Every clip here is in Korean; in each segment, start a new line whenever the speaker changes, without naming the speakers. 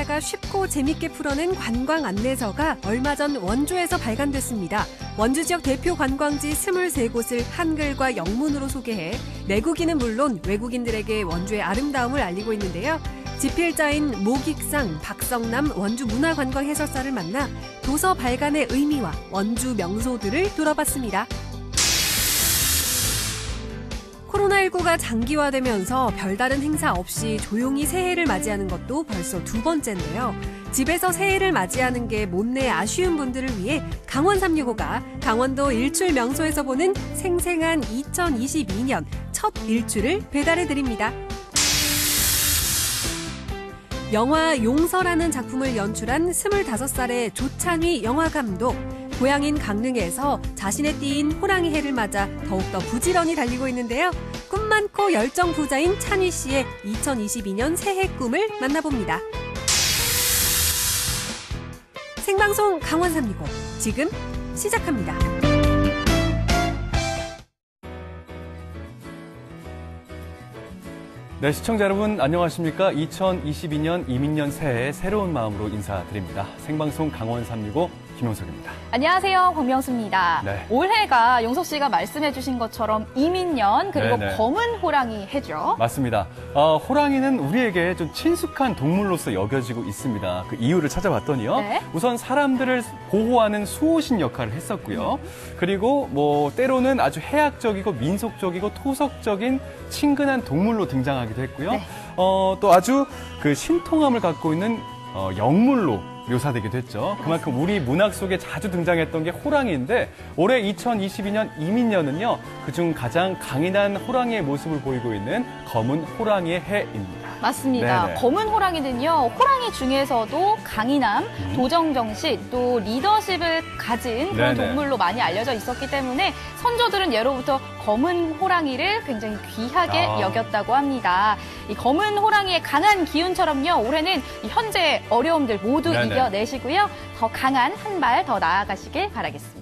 여행하다가 쉽고 재밌게 풀어낸 관광 안내서가 얼마 전 원주에서 발간됐습니다. 원주 지역 대표 관광지 23곳을 한글과 영문으로 소개해 내국인은 물론 외국인들에게 원주의 아름다움을 알리고 있는데요. 집필자인 모익상, 박성남 원주 문화관광 해설사를 만나 도서 발간의 의미와 원주 명소들을 돌아봤습니다. 코로나19가 장기화되면서 별다른 행사 없이 조용히 새해를 맞이하는 것도 벌써 두 번째인데요. 집에서 새해를 맞이하는 게 못내 아쉬운 분들을 위해 강원 365가 강원도 일출 명소에서 보는 생생한 2022년 첫 일출을 배달해드립니다. 영화 용서라는 작품을 연출한 25살의 조창희 영화감독. 고향인 강릉에서 자신의 띠인 호랑이 해를 맞아 더욱더 부지런히 달리고 있는데요. 꿈 많고 열정 부자인 찬희 씨의 2022년 새해 꿈을 만나봅니다. 생방송 강원 365 지금 시작합니다.
네, 시청자 여러분 안녕하십니까? 2022년 이민년 새해 새로운 마음으로 인사드립니다. 생방송 강원 365 김용석입니다.
안녕하세요, 권명수입니다.
네.
올해가 용석 씨가 말씀해 주신 것처럼 이민년 그리고
네네.
검은 호랑이 해죠.
맞습니다. 호랑이는 우리에게 좀 친숙한 동물로서 여겨지고 있습니다. 그 이유를 찾아봤더니요.
네.
우선 사람들을 보호하는 수호신 역할을 했었고요. 그리고 때로는 아주 해학적이고 민속적이고 토속적인 친근한 동물로 등장하기도 했고요.
네.
또 아주 그 신통함을 갖고 있는 영물로 묘사되기도 했죠. 그만큼 우리 문학 속에 자주 등장했던 게 호랑이인데 올해 2022년 이민년은요. 그중 가장 강인한 호랑이의 모습을 보이고 있는 검은 호랑이의 해입니다.
맞습니다.
네네.
검은 호랑이는요, 호랑이 중에서도 강인함, 도정정신, 또 리더십을 가진 그런
네네.
동물로 많이 알려져 있었기 때문에 선조들은 예로부터 검은 호랑이를 굉장히 귀하게 여겼다고 합니다. 이 검은 호랑이의 강한 기운처럼요, 올해는 현재 어려움들 모두
네네.
이겨내시고요, 더 강한 한 발 더 나아가시길 바라겠습니다.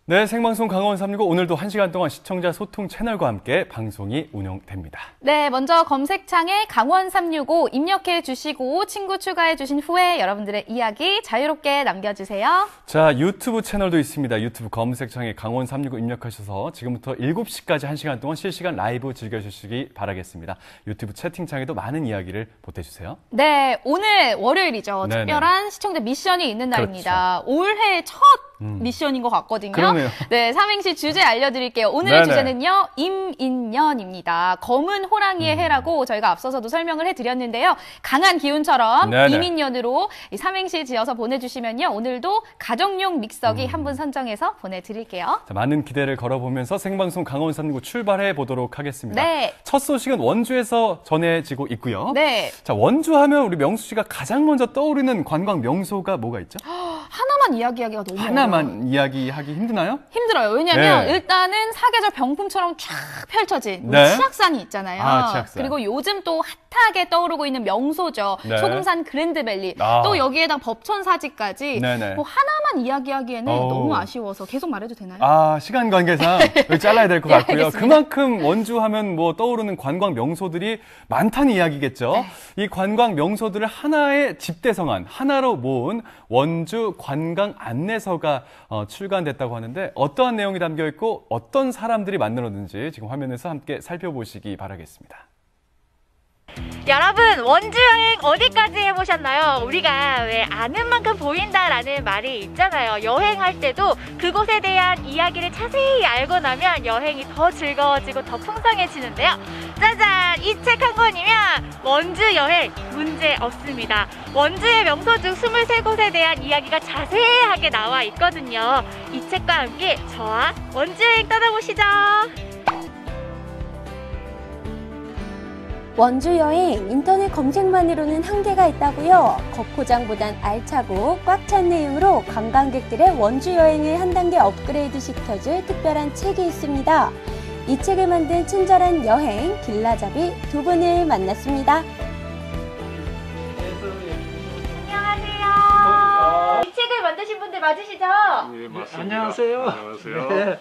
네, 생방송 강원 365 오늘도 1시간 동안 시청자 소통 채널과 함께 방송이 운영됩니다.
네, 먼저 검색창에 강원 365 입력해 주시고 친구 추가해 주신 후에 여러분들의 이야기 자유롭게 남겨주세요.
자, 유튜브 채널도 있습니다. 유튜브 검색창에 강원 365 입력하셔서 지금부터 7시까지 1시간 동안 실시간 라이브 즐겨주시기 바라겠습니다. 유튜브 채팅창에도 많은 이야기를 보태주세요.
네, 오늘 월요일이죠.
네네.
특별한 시청자 미션이 있는 날입니다. 올해 첫 미션인 것 같거든요.
그러네요.
네, 삼행시 주제 알려드릴게요. 오늘의
네네.
주제는요, 임인년입니다. 검은 호랑이의 해라고 저희가 앞서서도 설명을 해드렸는데요. 강한 기운처럼
네네.
이민년으로 이 삼행시 지어서 보내주시면요, 오늘도 가정용 믹서기 한 분 선정해서 보내드릴게요.
자, 많은 기대를 걸어보면서 생방송 강원 365 출발해 보도록 하겠습니다.
네.
첫 소식은 원주에서 전해지고 있고요.
네.
자, 원주 하면 우리 명수 씨가 가장 먼저 떠오르는 관광 명소가 뭐가 있죠?
하나만 이야기하기가 너무 어려워요.
하나만 이야기하기 힘드나요?
힘들어요. 왜냐면
네.
일단은 사계절 병풍처럼 쫙 펼쳐진 우리
네.
치악산이 있잖아요.
치악산.
그리고 요즘 또 핫하게 떠오르고 있는 명소죠.
네.
소금산 그랜드밸리.
아.
또 여기에다 법천사지까지
네네.
뭐 하나만 이야기하기에는
어우.
너무 아쉬워서 계속 말해도 되나요?
시간 관계상 여기 잘라야 될 것
네,
같고요.
알겠습니다.
그만큼 원주 하면 떠오르는 관광 명소들이 많다는 이야기겠죠.
네.
이 관광 명소들을 하나의 집대성한, 하나로 모은 원주 관광 안내서가 출간됐다고 하는데 어떠한 내용이 담겨 있고 어떤 사람들이 만들었는지 지금 화면에서 함께 살펴보시기 바라겠습니다.
여러분, 원주 여행 어디까지 해보셨나요? 우리가 왜 아는 만큼 보인다라는 말이 있잖아요. 여행할 때도 그곳에 대한 이야기를 자세히 알고 나면 여행이 더 즐거워지고 더 풍성해지는데요. 짜잔! 이 책 한 권이면 원주 여행 문제 없습니다. 원주의 명소 중 23곳에 대한 이야기가 자세하게 나와 있거든요. 이 책과 함께 저와 원주 여행 떠나보시죠.
원주 여행 인터넷 검색만으로는 한계가 있다고요? 겉포장보단 알차고 꽉 찬 내용으로 관광객들의 원주 여행을 한 단계 업그레이드 시켜줄 특별한 책이 있습니다. 이 책을 만든 친절한 여행 길라잡이 두 분을 만났습니다.
안녕하세요. 이 책을 만드신 분들 작가분들 맞으시죠?
예, 맞습니다.
안녕하세요.
안녕하세요.
네.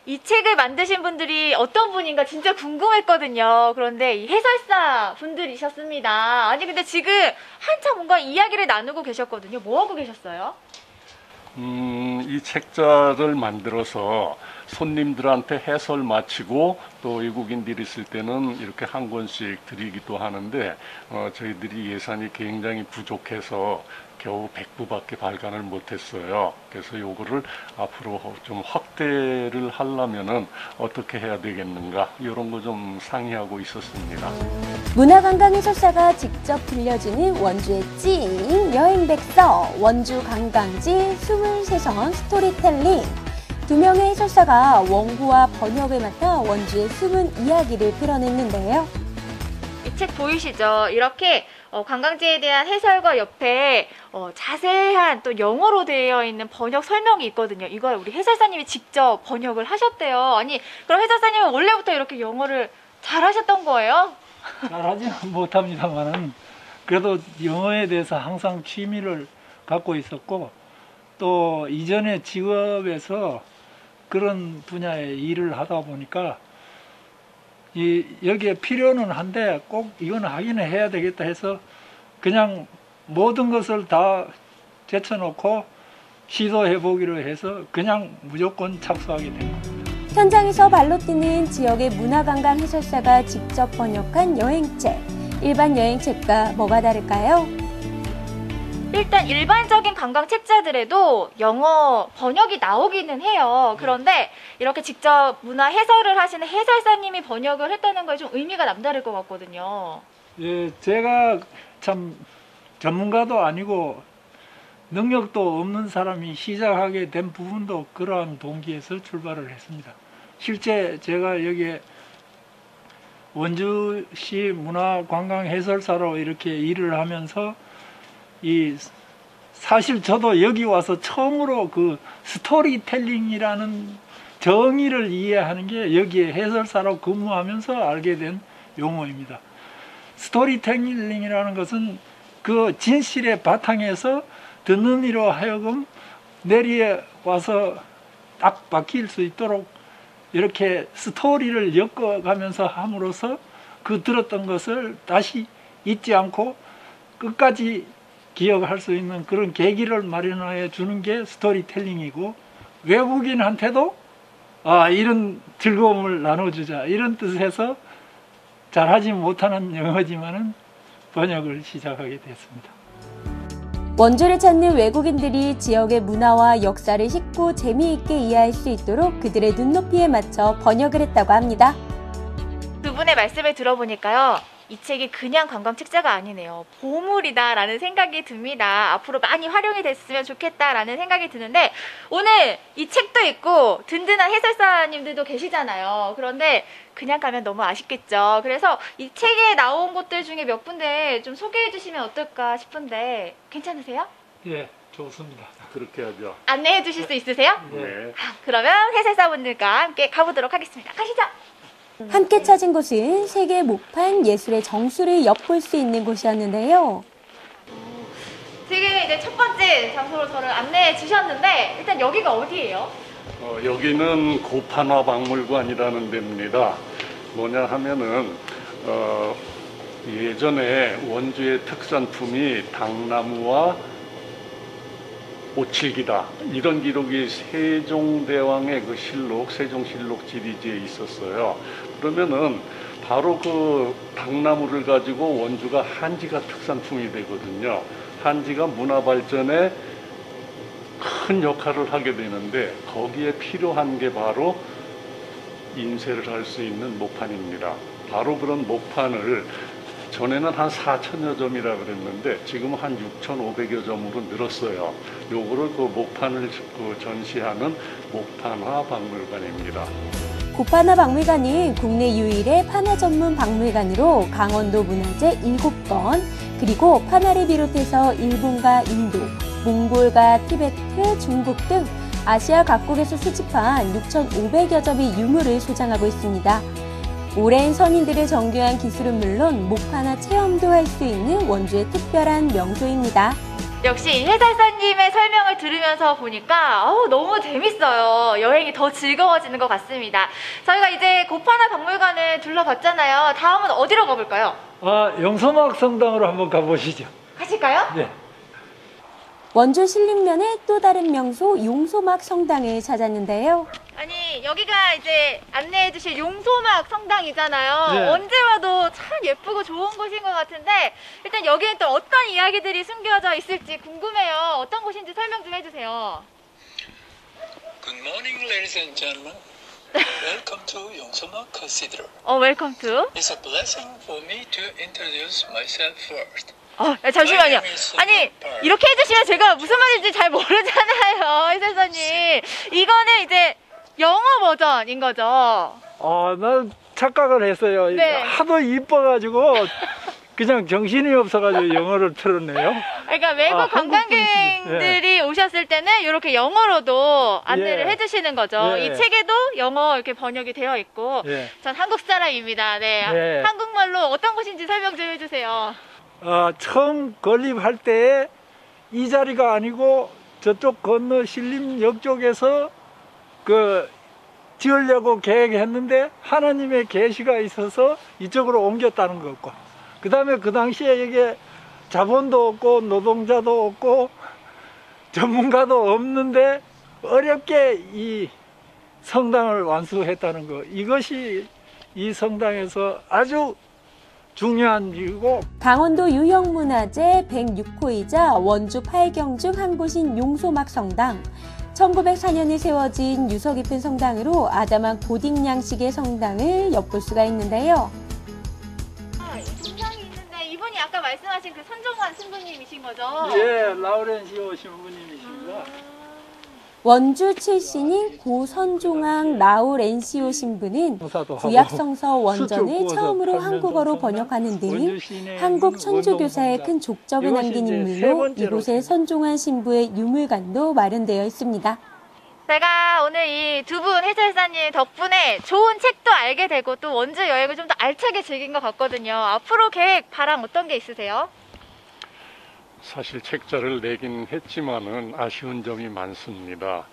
이 책을 만드신 분들이 어떤 분인가 진짜 궁금했거든요. 그런데 이 해설사 분들이셨습니다. 아니 근데 지금 한참 뭔가 이야기를 나누고 계셨거든요. 뭐 하고 계셨어요?
이 책자를 만들어서 손님들한테 해설 마치고 또 외국인들이 있을 때는 이렇게 한 권씩 드리기도 하는데 저희들이 예산이 굉장히 부족해서 겨우 100부밖에 발간을 못했어요. 그래서 요거를 앞으로 좀 확대를 하려면은 어떻게 해야 되겠는가 이런 거 좀 상의하고 있었습니다.
문화관광해설사가 직접 들려주는 원주의 찐 여행백서, 원주 관광지 23선 스토리텔링. 2명의 해설사가 원고와 번역을 맡아 원주의 숨은 이야기를 풀어냈는데요.
이 책 보이시죠? 이렇게 관광지에 대한 해설과 옆에 자세한 또 영어로 되어 있는 번역 설명이 있거든요. 이걸 우리 해설사님이 직접 번역을 하셨대요. 아니 그럼 해설사님은 원래부터 이렇게 영어를 잘하셨던 거예요?
잘하지는 못합니다만은 그래도 영어에 대해서 항상 취미를 갖고 있었고 또 이전의 직업에서 그런 분야의 일을 하다 보니까 여기에 필요는 한데 꼭 이건 하기는 해야 되겠다 해서 그냥 모든 것을 다 제쳐놓고 시도해보기로 해서 그냥 무조건 착수하게 된 겁니다.
현장에서 발로 뛰는 지역의 문화관광 해설사가 직접 번역한 여행책. 일반 여행책과 뭐가 다를까요?
일단 일반적인 관광 책자들에도 영어 번역이 나오기는 해요. 그런데 이렇게 직접 문화 해설을 하시는 해설사님이 번역을 했다는 거에 좀 의미가 남다를 것 같거든요.
예, 제가 참 전문가도 아니고 능력도 없는 사람이 시작하게 된 부분도 그러한 동기에서 출발을 했습니다. 실제 제가 여기에 원주시 문화관광해설사로 이렇게 일을 하면서 사실 저도 여기 와서 처음으로 그 스토리텔링이라는 정의를 이해하는 게 여기에 해설사로 근무하면서 알게 된 용어입니다. 스토리텔링이라는 것은 그 진실의 바탕에서 듣는 이로 하여금 내리에 와서 딱 박힐 수 있도록 이렇게 스토리를 엮어가면서 함으로써 그 들었던 것을 다시 잊지 않고 끝까지 기억할 수 있는 그런 계기를 마련해 주는 게 스토리텔링이고 외국인한테도 이런 즐거움을 나눠주자 이런 뜻에서 잘하지 못하는 영어지만은 번역을 시작하게 됐습니다.
원주를 찾는 외국인들이 지역의 문화와 역사를 쉽고 재미있게 이해할 수 있도록 그들의 눈높이에 맞춰 번역을 했다고 합니다.
두 분의 말씀을 들어보니까요. 이 책이 그냥 관광 책자가 아니네요. 보물이다라는 생각이 듭니다. 앞으로 많이 활용이 됐으면 좋겠다라는 생각이 드는데 오늘 이 책도 있고 든든한 해설사님들도 계시잖아요. 그런데 그냥 가면 너무 아쉽겠죠. 그래서 이 책에 나온 곳들 중에 몇 군데 좀 소개해 주시면 어떨까 싶은데 괜찮으세요?
예, 좋습니다.
그렇게 하죠.
안내해 주실 수 있으세요?
네.
그러면 해설사분들과 함께 가보도록 하겠습니다. 가시죠.
함께 찾은 곳은 세계 목판 예술의 정수를 엿볼 수 있는 곳이었는데요.
지금 이제 첫 번째 장소로 저를 안내해 주셨는데 일단 여기가 어디예요?
여기는 고판화 박물관이라는 데입니다. 뭐냐 하면은 예전에 원주의 특산품이 당나무와 오칠기다 이런 기록이 세종대왕의 그 실록, 세종실록 지리지에 있었어요. 그러면은 바로 그 당나무를 가지고 원주가 한지가 특산품이 되거든요. 한지가 문화 발전에 큰 역할을 하게 되는데 거기에 필요한 게 바로 인쇄를 할 수 있는 목판입니다. 바로 그런 목판을 전에는 한 4,000여 점이라 그랬는데 지금 한 6,500여 점으로 늘었어요. 요거를 그 목판을 전시하는 목판화 박물관입니다.
고판화 박물관은 국내 유일의 판화 전문 박물관으로 강원도 문화재 7건, 그리고 판화를 비롯해서 일본과 인도, 몽골과 티베트, 중국 등 아시아 각국에서 수집한 6,500여 점의 유물을 소장하고 있습니다. 오랜 선인들의 정교한 기술은 물론 목판화 체험도 할 수 있는 원주의 특별한 명소입니다.
역시 해설사님의 설명을 들으면서 보니까 너무 재밌어요. 여행이 더 즐거워지는 것 같습니다. 저희가 이제 고파나 박물관을 둘러봤잖아요. 다음은 어디로 가볼까요?
용서막 성당으로 한번 가보시죠.
가실까요?
네.
원주 신림면의 또 다른 명소 용소막 성당을 찾았는데요.
아니 여기가 이제 안내해 주실 용소막 성당이잖아요.
네.
언제 와도 참 예쁘고 좋은 곳인 것 같은데 일단 여기는 또 어떤 이야기들이 숨겨져 있을지 궁금해요. 어떤 곳인지 설명 좀 해주세요.
Good morning, ladies and gentlemen. Welcome to 용서막 Cathedral.
웰컴 투.
It's a blessing for me to introduce myself first.
잠시만요. 아니 이렇게 해주시면 제가 무슨 말인지 잘 모르잖아요, 해설사님. 이거는 이제 영어 버전인 거죠.
나 착각을 했어요.
네.
하도 이뻐가지고 그냥 정신이 없어가지고 영어를 틀었네요.
그러니까 외국 관광객들이 오셨을 때는 이렇게 영어로도 안내를
예.
해주시는 거죠.
예.
이 책에도 영어 이렇게 번역이 되어 있고,
예.
전 한국 사람입니다. 네,
예.
한국말로 어떤 곳인지 설명 좀 해주세요.
처음 건립할 때 이 자리가 아니고 저쪽 건너 신림역 쪽에서 지으려고 계획했는데 하나님의 계시가 있어서 이쪽으로 옮겼다는 거고, 그 다음에 그 당시에 이게 자본도 없고 노동자도 없고 전문가도 없는데 어렵게 이 성당을 완수했다는 거, 이것이 이 성당에서 아주 중요한 일이고,
강원도 유형문화재 106호이자 원주 8경 중 한 곳인 용소막 성당. 1904년에 세워진 유서 깊은 성당으로 아담한 고딕 양식의 성당을 엿볼 수가 있는데요.
이 성당이 있는데 이분이 아까 말씀하신 그 선종환 신부님이신 거죠?
예, 라우렌시오 신부님이십니다.
원주 출신인 고 선종왕 라우렌시오 신부는
봉사도 하고
구약성서 원전을
수출 구워서
처음으로
팔면서
한국어로
성당,
번역하는 등
원주 시내에
한국
있는
천주교사에
원동
큰 족적을
이것이
남긴
이제 세
인물로
번째로
이곳에 선종환 신부의 유물관도 마련되어 있습니다.
제가 오늘 이 두 분 해설사님 덕분에 좋은 책도 알게 되고 또 원주 여행을 좀 더 알차게 즐긴 것 같거든요. 앞으로 계획, 바람 어떤 게 있으세요?
사실 책자를 내긴 했지만은 아쉬운 점이 많습니다.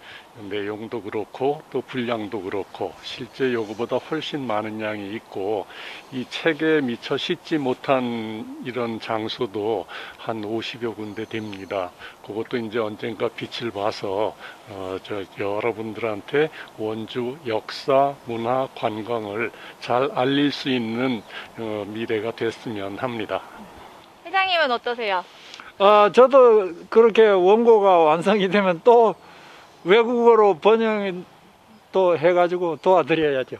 내용도 그렇고 또 분량도 그렇고 실제 요구보다 훨씬 많은 양이 있고, 이 책에 미처 싣지 못한 이런 장소도 한 50여 군데 됩니다. 그것도 이제 언젠가 빛을 봐서 여러분들한테 원주 역사, 문화, 관광을 잘 알릴 수 있는 미래가 됐으면 합니다.
회장님은 어떠세요?
저도 그렇게 원고가 완성이 되면 또 외국어로 번역 또 해가지고 도와드려야죠.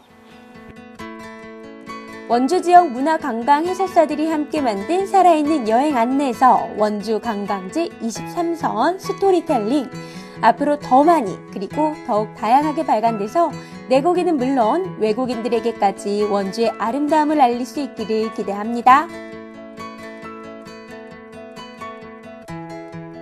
원주 지역 문화 관광 해설사들이 함께 만든 살아있는 여행 안내서 원주 관광지 23선 스토리텔링. 앞으로 더 많이 그리고 더욱 다양하게 발간돼서 내국인은 물론 외국인들에게까지 원주의 아름다움을 알릴 수 있기를 기대합니다.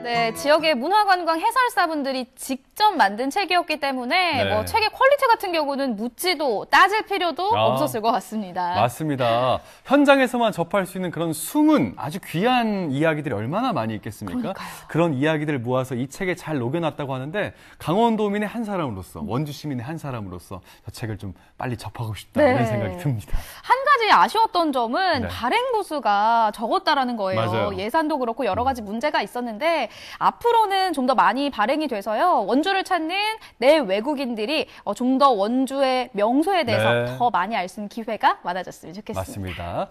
네, 지역의 문화관광 해설사분들이 직접 만든 책이었기 때문에
네.
책의 퀄리티 같은 경우는 묻지도 따질 필요도 없었을 것 같습니다.
맞습니다. 현장에서만 접할 수 있는 그런 숨은 아주 귀한 이야기들이 얼마나 많이 있겠습니까?
그러니까요.
그런 이야기들을 모아서 이 책에 잘 녹여놨다고 하는데, 강원도민의 한 사람으로서, 원주 시민의 한 사람으로서 저 책을 좀 빨리 접하고 싶다,
네.
이런 생각이 듭니다.
한 가지 아쉬웠던 점은
네.
발행 부수가 적었다라는 거예요.
맞아요.
예산도 그렇고 여러 가지 문제가 있었는데 앞으로는 좀 더 많이 발행이 돼서요. 원주를 찾는 내 외국인들이 좀 더 원주의 명소에 대해서
네.
더 많이 알 수 있는 기회가 많아졌으면 좋겠습니다.
맞습니다.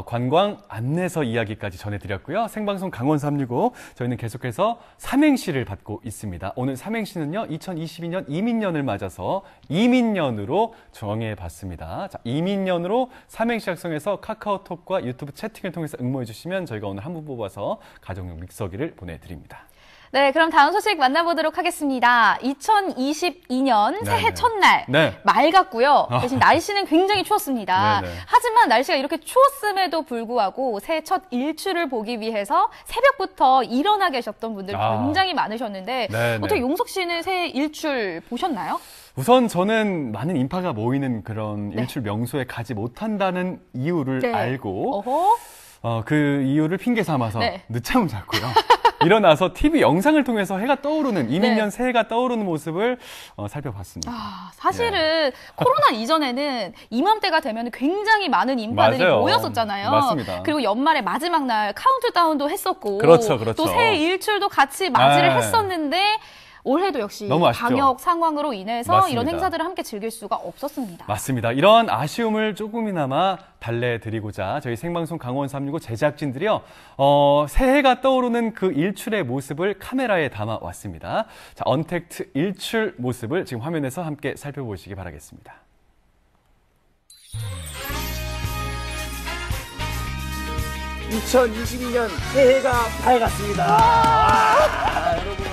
관광 안내서 이야기까지 전해드렸고요. 생방송 강원 365, 저희는 계속해서 삼행시를 받고 있습니다. 오늘 삼행시는요, 2022년 이민년을 맞아서 이민년으로 정해봤습니다. 자, 이민년으로 삼행시 작성해서 카카오톡과 유튜브 채팅을 통해서 응모해주시면 저희가 오늘 한 분 뽑아서 가정용 믹서기를 보내드립니다.
네, 그럼 다음 소식 만나보도록 하겠습니다. 2022년
네네.
새해 첫날
네.
맑았고요. 대신 날씨는 굉장히 추웠습니다.
네네.
하지만 날씨가 이렇게 추웠음에도 불구하고 새해 첫 일출을 보기 위해서 새벽부터 일어나 계셨던 분들이 굉장히 많으셨는데
네네.
어떻게 용석 씨는 새해 일출 보셨나요?
우선 저는 많은 인파가 모이는 그런 일출 명소에 가지 못한다는 이유를 알고
어허.
그 이유를 핑계 삼아서
네.
늦잠을 잤고요. 일어나서 TV 영상을 통해서 해가 떠오르는 이민년 새해가 떠오르는 모습을 살펴봤습니다.
사실은 코로나 이전에는 이맘때가 되면 굉장히 많은 인파들이
맞아요.
모였었잖아요.
맞습니다.
그리고 연말에 마지막 날 카운트다운도 했었고
그렇죠.
또 새해 일출도 같이 맞이를
네.
했었는데 올해도 역시
너무 아쉽죠.
방역 상황으로 인해서
맞습니다.
이런 행사들을 함께 즐길 수가 없었습니다.
맞습니다. 이런 아쉬움을 조금이나마 달래드리고자 저희 생방송 강원 365 제작진들이요. 새해가 떠오르는 그 일출의 모습을 카메라에 담아왔습니다. 자, 언택트 일출 모습을 지금 화면에서 함께 살펴보시기 바라겠습니다.
(2022년) 새해가 밝았습니다. 여러분,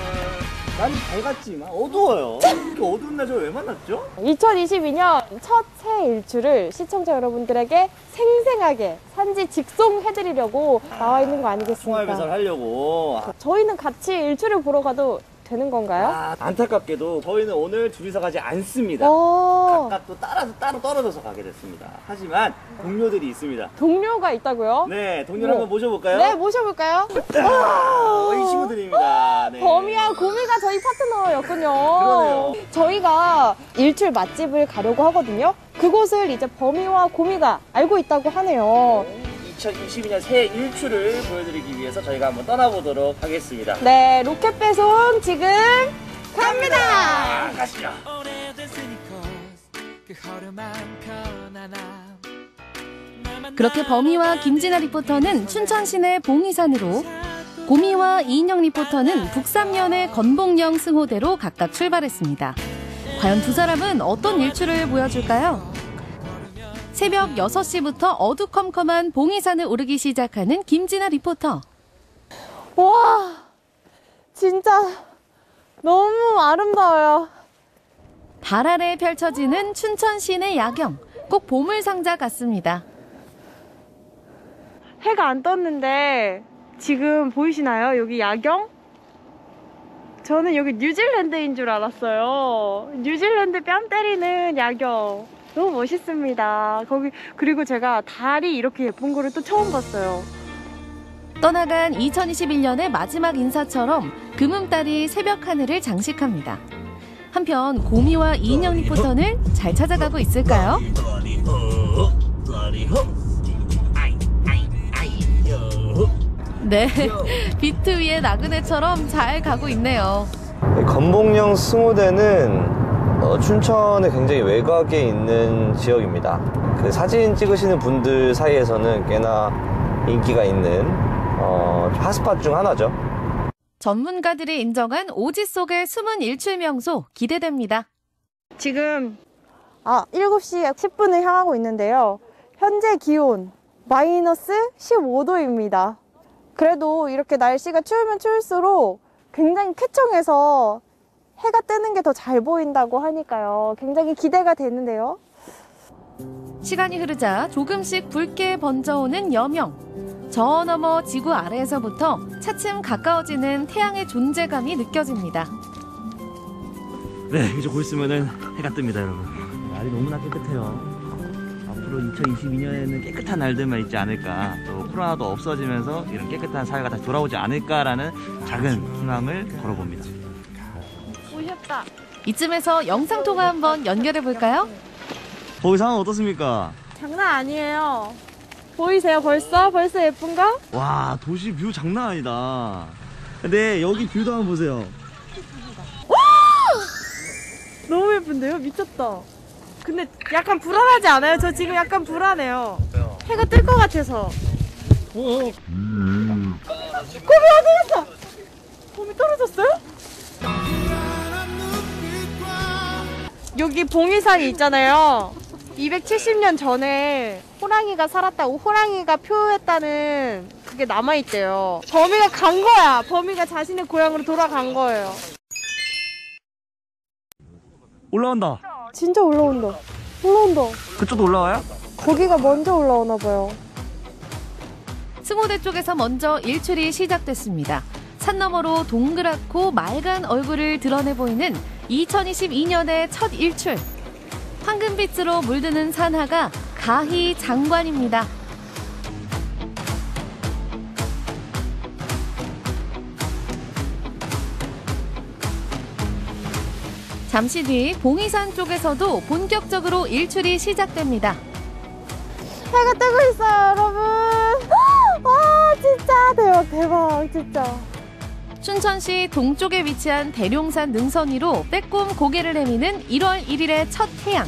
나는 밝았지만 어두워요. 이렇게 어두운 날 저 왜 만났죠?
2022년 첫 새해 일출을 시청자 여러분들에게 생생하게 산지 직송해드리려고 나와 있는 거 아니겠습니까?
총알 배설하려고.
저희는 같이 일출을 보러 가도 되는 건가요?
안타깝게도 저희는 오늘 둘이서 가지 않습니다. 각각 또 따로 떨어져서 가게 됐습니다. 하지만 동료들이 있습니다.
동료가 있다고요?
네, 동료를 한번 모셔볼까요?
네, 모셔볼까요?
이 친구들입니다. 네.
범이와 고미가 저희 파트너였군요.
그러네요.
저희가 일출 맛집을 가려고 하거든요. 그곳을 이제 범이와 고미가 알고 있다고 하네요.
2022년 새해 일출을 보여드리기 위해서 저희가 한번 떠나보도록 하겠습니다.
네, 로켓 배송 지금 갑니다.
가시죠.
그렇게 범이와 김진아 리포터는 춘천 시내 봉이산으로, 고미와 이인영 리포터는 북삼면의 건봉령 승호대로 각각 출발했습니다. 과연 두 사람은 어떤 일출을 보여줄까요? 새벽 6시부터 어두컴컴한 봉이산을 오르기 시작하는 김진아 리포터.
와, 진짜 너무 아름다워요.
달 아래 펼쳐지는 춘천 시내 야경, 꼭 보물상자 같습니다.
해가 안 떴는데 지금 보이시나요? 여기 야경? 저는 여기 뉴질랜드인 줄 알았어요. 뉴질랜드 뺨 때리는 야경. 너무 멋있습니다. 그리고 제가 달이 이렇게 예쁜 거를 또 처음 봤어요.
떠나간 2021년의 마지막 인사처럼 금음달이 새벽 하늘을 장식합니다. 한편 고미와 이인영 리포터는 잘 찾아가고 있을까요? 네, 비트 위의 나그네처럼 잘 가고 있네요.
건봉령 승호대는 춘천의 굉장히 외곽에 있는 지역입니다. 그 사진 찍으시는 분들 사이에서는 꽤나 인기가 있는 핫스팟 중 하나죠.
전문가들이 인정한 오지 속의 숨은 일출 명소 기대됩니다.
지금 7시 10분을 향하고 있는데요. 현재 기온 마이너스 15도입니다. 그래도 이렇게 날씨가 추우면 추울수록 굉장히 쾌청해서 해가 뜨는 게 더 잘 보인다고 하니까요. 굉장히 기대가 되는데요.
시간이 흐르자 조금씩 붉게 번져오는 여명. 저 너머 지구 아래에서부터 차츰 가까워지는 태양의 존재감이 느껴집니다.
네, 이제 곧 있으면은 해가 뜹니다, 여러분. 날이 너무나 깨끗해요. 앞으로 2022년에는 깨끗한 날들만 있지 않을까, 또 코로나도 없어지면서 이런 깨끗한 사회가 다시 돌아오지 않을까라는 작은 희망을 걸어봅니다.
오셨다.
이쯤에서 영상통화 한번 연결해 볼까요?
거기 상황 어떻습니까?
장난 아니에요. 보이세요? 벌써 예쁜가?
와, 도시 뷰 장난 아니다. 네, 여기 뷰도 한번 보세요.
와! 너무 예쁜데요? 미쳤다. 근데 약간 불안하지 않아요? 저 지금 약간 불안해요. 해가 뜰 것 같아서. 곰이 어디 갔어? 곰이 떨어졌어요? 여기 봉이산이 있잖아요. 270년 전에 호랑이가 살았다고, 호랑이가 표했다는 그게 남아있대요. 범이가 간 거야. 범이가 자신의 고향으로 돌아간 거예요.
올라온다.
진짜 올라온다.
그쪽도 올라와요?
거기가 먼저 올라오나 봐요.
승호대 쪽에서 먼저 일출이 시작됐습니다. 산 너머로 동그랗고 맑은 얼굴을 드러내 보이는 2022년의 첫 일출. 황금빛으로 물드는 산하가 가히 장관입니다. 잠시 뒤 봉이산 쪽에서도 본격적으로 일출이 시작됩니다.
해가 뜨고 있어요, 여러분. 와, 진짜 대박, 진짜.
춘천시 동쪽에 위치한 대룡산 능선 위로 빼꼼 고개를 내미는 1월 1일의 첫 태양.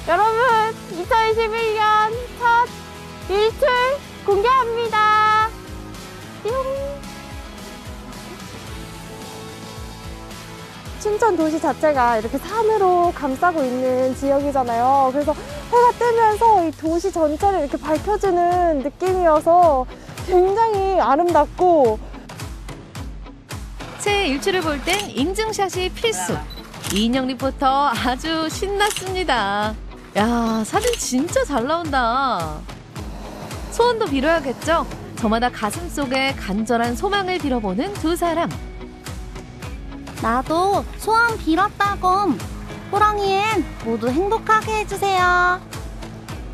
여러분, 2021년 첫 일출 공개합니다. 띠용. 춘천 도시 자체가 이렇게 산으로 감싸고 있는 지역이잖아요. 그래서 해가 뜨면서 이 도시 전체를 이렇게 밝혀주는 느낌이어서 굉장히 아름답고,
새해 일출을 볼 땐 인증샷이 필수. 이인영 리포터 아주 신났습니다. 야, 사진 진짜 잘 나온다. 소원도 빌어야겠죠? 저마다 가슴속에 간절한 소망을 빌어보는 두 사람.
나도 소원 빌었다고. 호랑이엔 모두 행복하게 해주세요.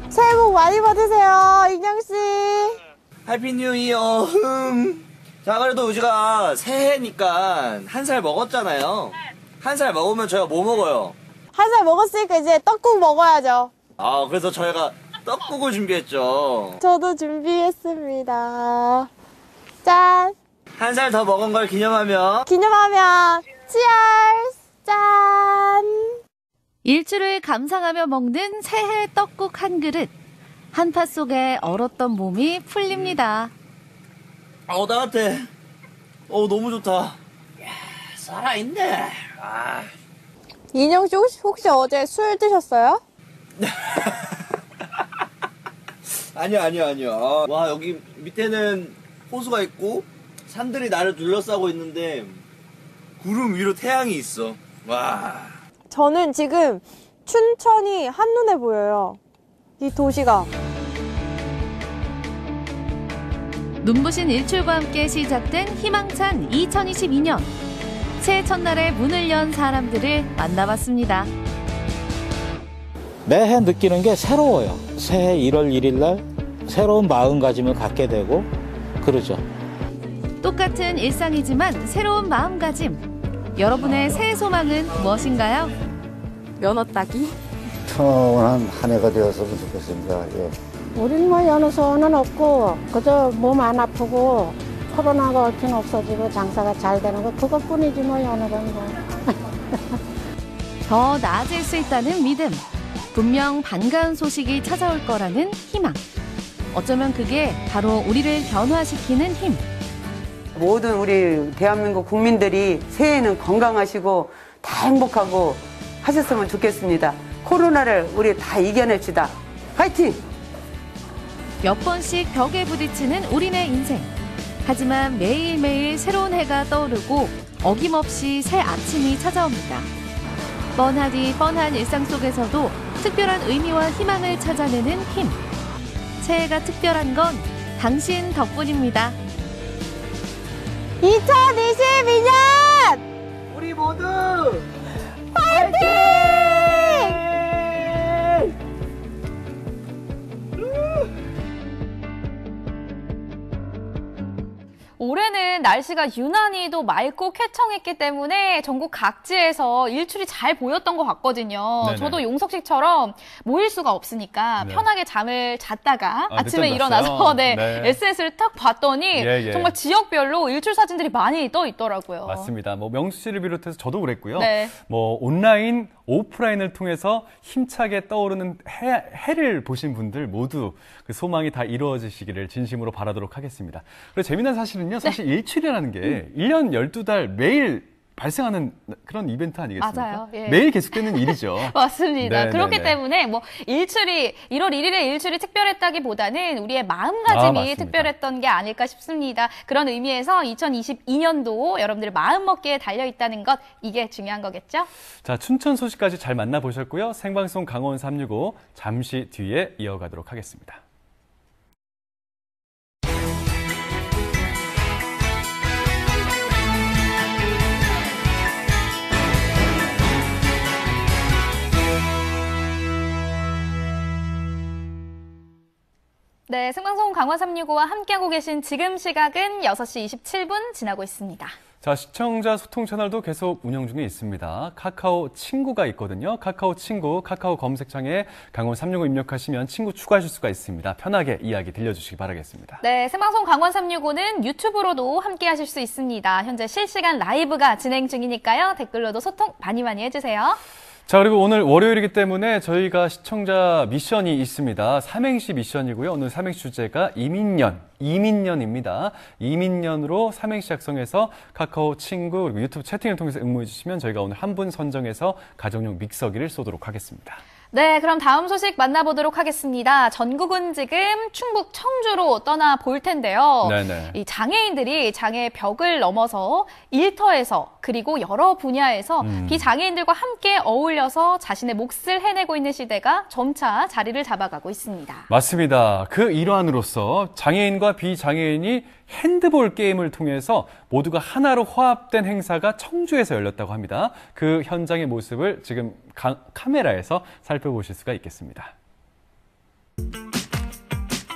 새해 복 많이 받으세요, 인영씨.
해피 뉴 이어. 자, 그래도 우지가 새해니까 한 살 먹었잖아요. 한 살 먹으면 저희가 뭐 먹어요?
한 살 먹었으니까 이제 떡국 먹어야죠.
아, 그래서 저희가 떡국을 준비했죠.
저도 준비했습니다. 짠!
한 살 더 먹은 걸 기념하며
치얼스! 짠!
일출을 감상하며 먹는 새해 떡국 한 그릇. 한파 속에 얼었던 몸이 풀립니다.
따뜻해. 너무 좋다. 야, 살아있네. 아.
인영 씨 혹시 어제 술 드셨어요?
아니요. 와, 여기 밑에는 호수가 있고 산들이 나를 둘러싸고 있는데 구름 위로 태양이 있어. 와.
저는 지금 춘천이 한눈에 보여요. 이 도시가.
눈부신 일출과 함께 시작된 희망찬 2022년. 새해 첫날에 문을 연 사람들을 만나봤습니다.
매해 느끼는 게 새로워요. 새해 1월 1일 날 새로운 마음가짐을 갖게 되고 그러죠.
똑같은 일상이지만 새로운 마음가짐. 여러분의 새해 소망은 무엇인가요?
연어 따기?
평온한 한 해가 되었으면 좋겠습니다. 예.
우린 뭐 연어 소원은 없고 그저 몸 안 아프고 코로나가 어찌 없어지고 장사가 잘 되는 거 그것뿐이지 뭐 연어는 뭐.
더 나아질 수 있다는 믿음. 분명 반가운 소식이 찾아올 거라는 희망. 어쩌면 그게 바로 우리를 변화시키는 힘.
모든 우리 대한민국 국민들이 새해에는 건강하시고 다 행복하고 하셨으면 좋겠습니다. 코로나를 우리 다 이겨냅시다. 화이팅!
몇 번씩 벽에 부딪히는 우리네 인생. 하지만 매일매일 새로운 해가 떠오르고 어김없이 새 아침이 찾아옵니다. 뻔하디 뻔한 일상 속에서도 특별한 의미와 희망을 찾아내는 힘. 새해가 특별한 건 당신 덕분입니다.
2022년!
우리 모두
화이팅!
올해는 날씨가 유난히도 맑고 쾌청했기 때문에 전국 각지에서 일출이 잘 보였던 것 같거든요.
네네.
저도 용석 씨처럼 모일 수가 없으니까
네.
편하게 잠을 잤다가
아,
아침에
늦잠
일어나서
잤어요? 네.
SNS를 딱 봤더니
예.
정말 지역별로 일출 사진들이 많이 떠 있더라고요.
맞습니다. 명수 씨를 비롯해서 저도 그랬고요.
네.
온라인, 오프라인을 통해서 힘차게 떠오르는 해를 보신 분들 모두 그 소망이 다 이루어지시기를 진심으로 바라도록 하겠습니다. 그리고 재미난 사실은요. 사실 일출이라는 게 1년 12달 매일 발생하는 그런 이벤트 아니겠습니까?
맞아요. 예.
매일 계속되는 일이죠.
맞습니다.
네,
그렇기
네, 네.
때문에 1월 1일의 일출이 특별했다기보다는 우리의 마음가짐이
맞습니다.
특별했던 게 아닐까 싶습니다. 그런 의미에서 2022년도 여러분들 마음먹기에 달려있다는 것, 이게 중요한 거겠죠?
자, 춘천 소식까지 잘 만나보셨고요. 생방송 강원 365 잠시 뒤에 이어가도록 하겠습니다.
네, 생방송 강화 365와 함께하고 계신 지금 시각은 6시 27분 지나고 있습니다.
자, 시청자 소통 채널도 계속 운영 중에 있습니다. 카카오 친구가 있거든요. 카카오 친구, 카카오 검색창에 강원 365 입력하시면 친구 추가하실 수가 있습니다. 편하게 이야기 들려주시기 바라겠습니다.
네, 생방송 강원 365는 유튜브로도 함께 하실 수 있습니다. 현재 실시간 라이브가 진행 중이니까요. 댓글로도 소통 많이 해주세요.
자, 그리고 오늘 월요일이기 때문에 저희가 시청자 미션이 있습니다. 삼행시 미션이고요. 오늘 삼행시 주제가 이민년입니다. 이민년으로 삼행시 작성해서 카카오 친구 그리고 유튜브 채팅을 통해서 응모해 주시면 저희가 오늘 한 분 선정해서 가정용 믹서기를 쏘도록 하겠습니다.
네, 그럼 다음 소식 만나보도록 하겠습니다. 전국은 지금 충북 청주로 떠나 볼 텐데요.
네네.
이 장애인들이 장애의 벽을 넘어서 일터에서 그리고 여러 분야에서 비장애인들과 함께 어울려서 자신의 몫을 해내고 있는 시대가 점차 자리를 잡아가고 있습니다.
맞습니다. 그 일환으로서 장애인과 비장애인이 핸드볼 게임을 통해서 모두가 하나로 화합된 행사가 청주에서 열렸다고 합니다. 그 현장의 모습을 지금 카메라에서 살펴보실 수가 있겠습니다.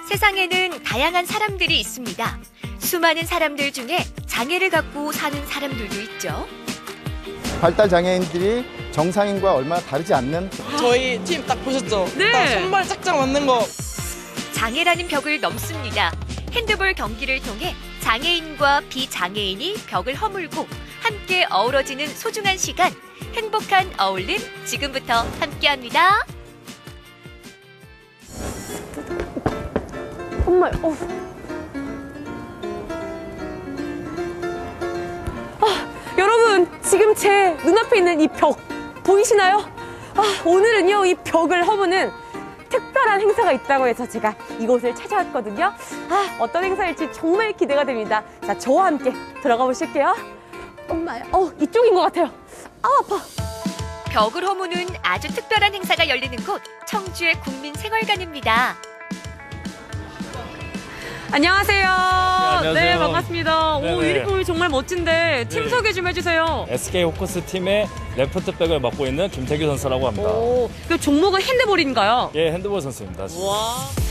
세상에는 다양한 사람들이 있습니다. 수많은 사람들 중에 장애를 갖고 사는 사람들도 있죠.
발달 장애인들이 정상인과 얼마나 다르지 않는
저희 팀 딱 보셨죠?
네.
딱 손발 짝짝 맞는 거.
장애라는 벽을 넘습니다. 핸드볼 경기를 통해 장애인과 비장애인이 벽을 허물고 함께 어우러지는 소중한 시간, 행복한 어울림 지금부터 함께합니다.
정말
여러분, 지금 제 눈앞에 있는 이 벽 보이시나요? 오늘은요, 이 벽을 허무는 특별한 행사가 있다고 해서 제가 이곳을 찾아왔거든요. 어떤 행사일지 정말 기대가 됩니다. 자, 저와 함께 들어가 보실게요. 엄마야, 이쪽인 것 같아요. 아파.
벽을 허무는 아주 특별한 행사가 열리는 곳, 청주의 국민생활관입니다.
안녕하세요.
안녕하세요.
네, 반갑습니다.
네네.
오, 유니폼이 정말 멋진데 팀
네.
소개 좀 해주세요.
SK 호크스 팀의 레프트백을 맡고 있는 김태규 선수라고 합니다.
그 종목은 핸드볼인가요?
예, 핸드볼 선수입니다.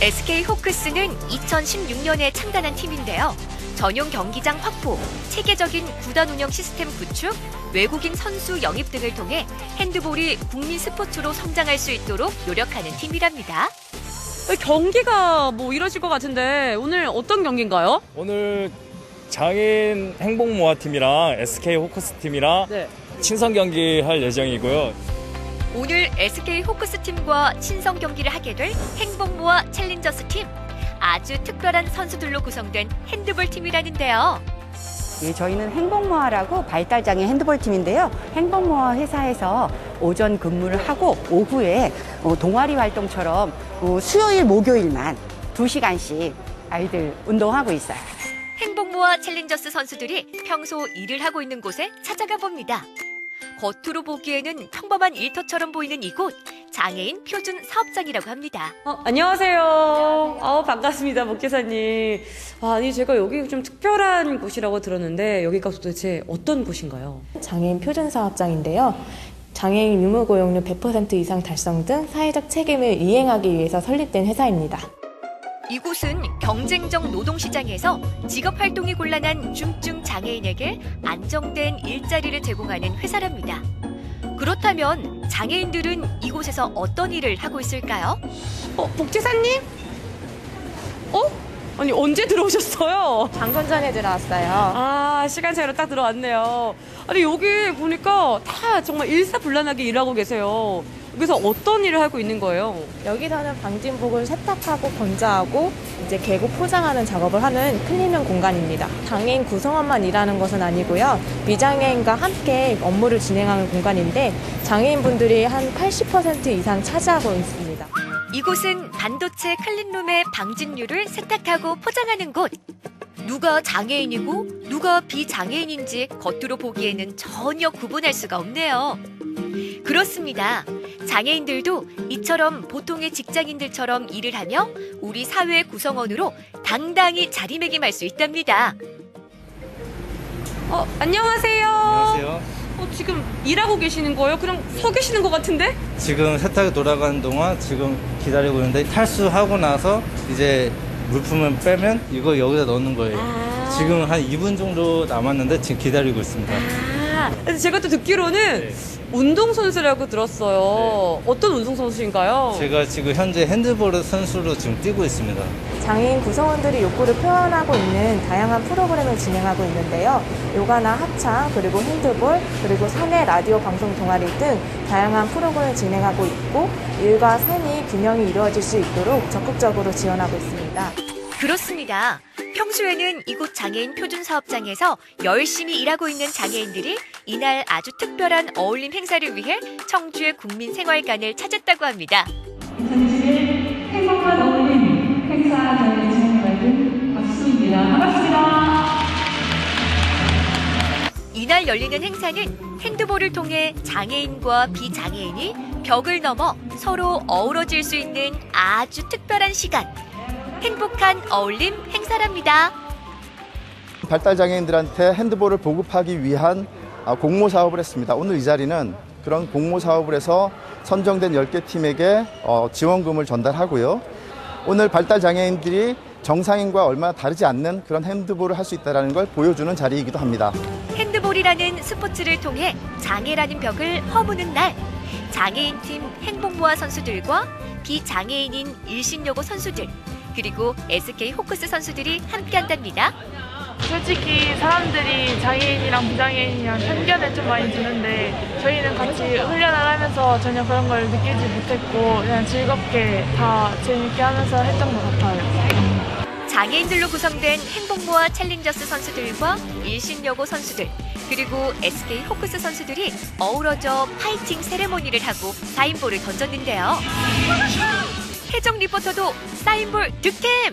SK 호크스는 2016년에 창단한 팀인데요. 전용 경기장 확보, 체계적인 구단 운영 시스템 구축, 외국인 선수 영입 등을 통해 핸드볼이 국민 스포츠로 성장할 수 있도록 노력하는 팀이랍니다.
경기가 뭐 이러실 것 같은데 오늘 어떤 경기인가요?
오늘 장애인 행복모아팀이랑 SK 호크스 팀이랑 친선 경기 할 예정이고요.
오늘 SK 호크스 팀과 친선 경기를 하게 될 행복모아 챌린저스 팀. 아주 특별한 선수들로 구성된 핸드볼 팀이라는데요.
예, 저희는 행복모아라고 발달장애 핸드볼 팀인데요. 행복모아 회사에서 오전 근무를 하고 오후에 동아리 활동처럼 수요일, 목요일만 2시간씩 아이들 운동하고 있어요.
행복모아 챌린저스 선수들이 평소 일을 하고 있는 곳에 찾아가 봅니다. 겉으로 보기에는 평범한 일터처럼 보이는 이곳, 장애인 표준 사업장이라고 합니다.
안녕하세요. 반갑습니다, 목기사님. 아니, 제가 여기 좀 특별한 곳이라고 들었는데 여기가 도대체 어떤 곳인가요?
장애인 표준 사업장인데요. 장애인 유무 고용률 100% 이상 달성 등 사회적 책임을 이행하기 위해서 설립된 회사입니다.
이곳은 경쟁적 노동시장에서 직업활동이 곤란한 중증 장애인에게 안정된 일자리를 제공하는 회사랍니다. 그렇다면 장애인들은 이곳에서 어떤 일을 하고 있을까요?
복지사님? 아니, 언제 들어오셨어요?
방금 전에 들어왔어요.
시간차로 딱 들어왔네요. 아니, 여기 보니까 다 정말 일사불란하게 일하고 계세요. 여기서 어떤 일을 하고 있는 거예요?
여기서는 방진복을 세탁하고 건조하고 이제 계곡 포장하는 작업을 하는 클리닝 공간입니다. 장애인 구성원만 일하는 것은 아니고요. 비장애인과 함께 업무를 진행하는 공간인데 장애인분들이 한 80% 이상 차지하고 있습니다.
이곳은 반도체 클린룸의 방진유를 세탁하고 포장하는 곳. 누가 장애인이고 누가 비장애인인지 겉으로 보기에는 전혀 구분할 수가 없네요. 그렇습니다. 장애인들도 이처럼 보통의 직장인들처럼 일을 하며 우리 사회 구성원으로 당당히 자리매김할 수 있답니다.
안녕하세요.
안녕하세요.
지금 일하고 계시는 거예요? 그냥 서 계시는 것 같은데?
지금 세탁이 돌아가는 동안 지금 기다리고 있는데 탈수하고 나서 이제
물품을 빼면 이거 여기다 넣는 거예요. 지금 한 2분 정도 남았는데 지금 기다리고 있습니다.
제가 또 듣기로는 운동선수라고 들었어요. 어떤 운동선수인가요?
제가 지금 현재 핸드볼 선수로 지금 뛰고 있습니다.
장애인 구성원들이 욕구를 표현하고 있는 다양한 프로그램을 진행하고 있는데요. 요가나 합창, 그리고 핸드볼, 그리고 사내 라디오 방송 동아리 등 다양한 프로그램을 진행하고 있고 일과 삶이 균형이 이루어질 수 있도록 적극적으로 지원하고 있습니다.
그렇습니다. 평소에는 이곳 장애인 표준사업장에서 열심히 일하고 있는 장애인들이 이날 아주 특별한 어울림 행사를 위해 청주의 국민생활관을 찾았다고 합니다.
인천시의 행복한 어울림 행사 자리에 진행받은 박수입니다. 반갑습니다.
이날 열리는 행사는 핸드볼을 통해 장애인과 비장애인이 벽을 넘어 서로 어우러질 수 있는 아주 특별한 시간. 행복한 어울림 행사랍니다.
발달장애인들한테 핸드볼을 보급하기 위한 공모 사업을 했습니다. 오늘 이 자리는 그런 공모 사업을 해서 선정된 10개 팀에게 지원금을 전달하고요. 오늘 발달장애인들이 정상인과 얼마나 다르지 않는 그런 핸드볼을 할 수 있다는 걸 보여주는 자리이기도 합니다.
핸드볼이라는 스포츠를 통해 장애라는 벽을 허무는 날, 장애인팀 행복모아 선수들과 비장애인인 일신여고 선수들, 그리고 SK 호크스 선수들이 함께한답니다.
솔직히 사람들이 장애인이랑 비장애인이랑 편견을 좀 많이 주는데 저희는 같이 훈련을 하면서 전혀 그런 걸 느끼지 못했고 그냥 즐겁게 다 재밌게 하면서 했던 것 같아요.
장애인들로 구성된 행복모아 챌린저스 선수들과 일신여고 선수들, 그리고 SK 호크스 선수들이 어우러져 파이팅 세레모니를 하고 사인볼을 던졌는데요. 혜정 리포터도 사인볼 득템!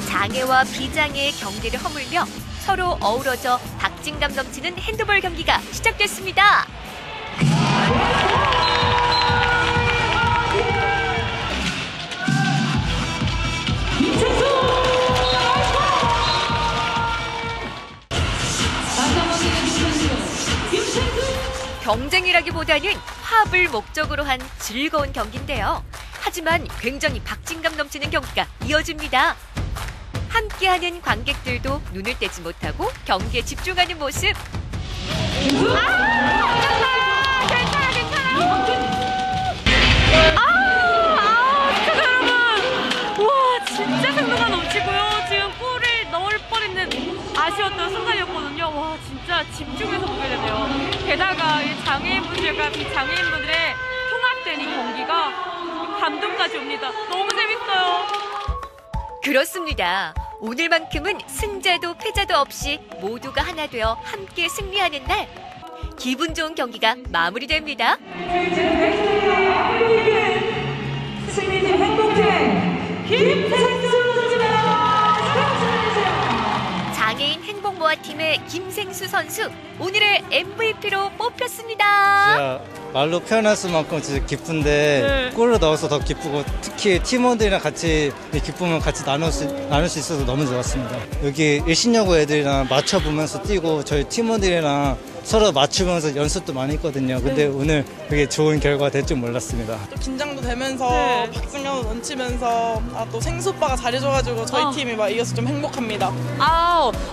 장애와 비장애의 경계를 허물며 서로 어우러져 박진감 넘치는 핸드볼 경기가 시작됐습니다. 경쟁이라기보다는 화합을 목적으로 한 즐거운 경기인데요. 하지만 굉장히 박진감 넘치는 경기가 이어집니다. 함께하는 관객들도 눈을 떼지 못하고 경기에 집중하는 모습.
진짜 여러분! 우와, 진짜 생동감 넘치고요. 지금 골을 넣을 뻔했는 아쉬웠던 순간이었거든요. 와, 진짜 집중해서 보게 되네요. 게다가 이 장애인분들과 비장애인분들의 통합된 이 경기가 감동까지 옵니다. 너무 재밌어요.
그렇습니다. 오늘만큼은 승자도 패자도 없이 모두가 하나 되어 함께 승리하는 날. 기분 좋은 경기가 마무리됩니다.
승리팀 행복해 김생수
장애인 행복모아팀의 김생수 선수, 오늘의 MVP로 뽑혔습니다.
진짜 말로 표현할 수만큼 진짜 기쁜데 골을 넣어서 더 기쁘고 특히 팀원들이랑 같이 이 기쁨을 같이 나눌 수 있어서 너무 좋았습니다. 여기 일신여고 애들이랑 맞춰보면서 뛰고 저희 팀원들이랑 서로 맞추면서 연습도 많이 했거든요. 근데 오늘 되게 좋은 결과가 될 줄 몰랐습니다.
또 긴장도 되면서 박진감도 넘치면서 또 생수 오빠가 잘해줘가지고 저희 팀이 막 이겨서 좀 행복합니다.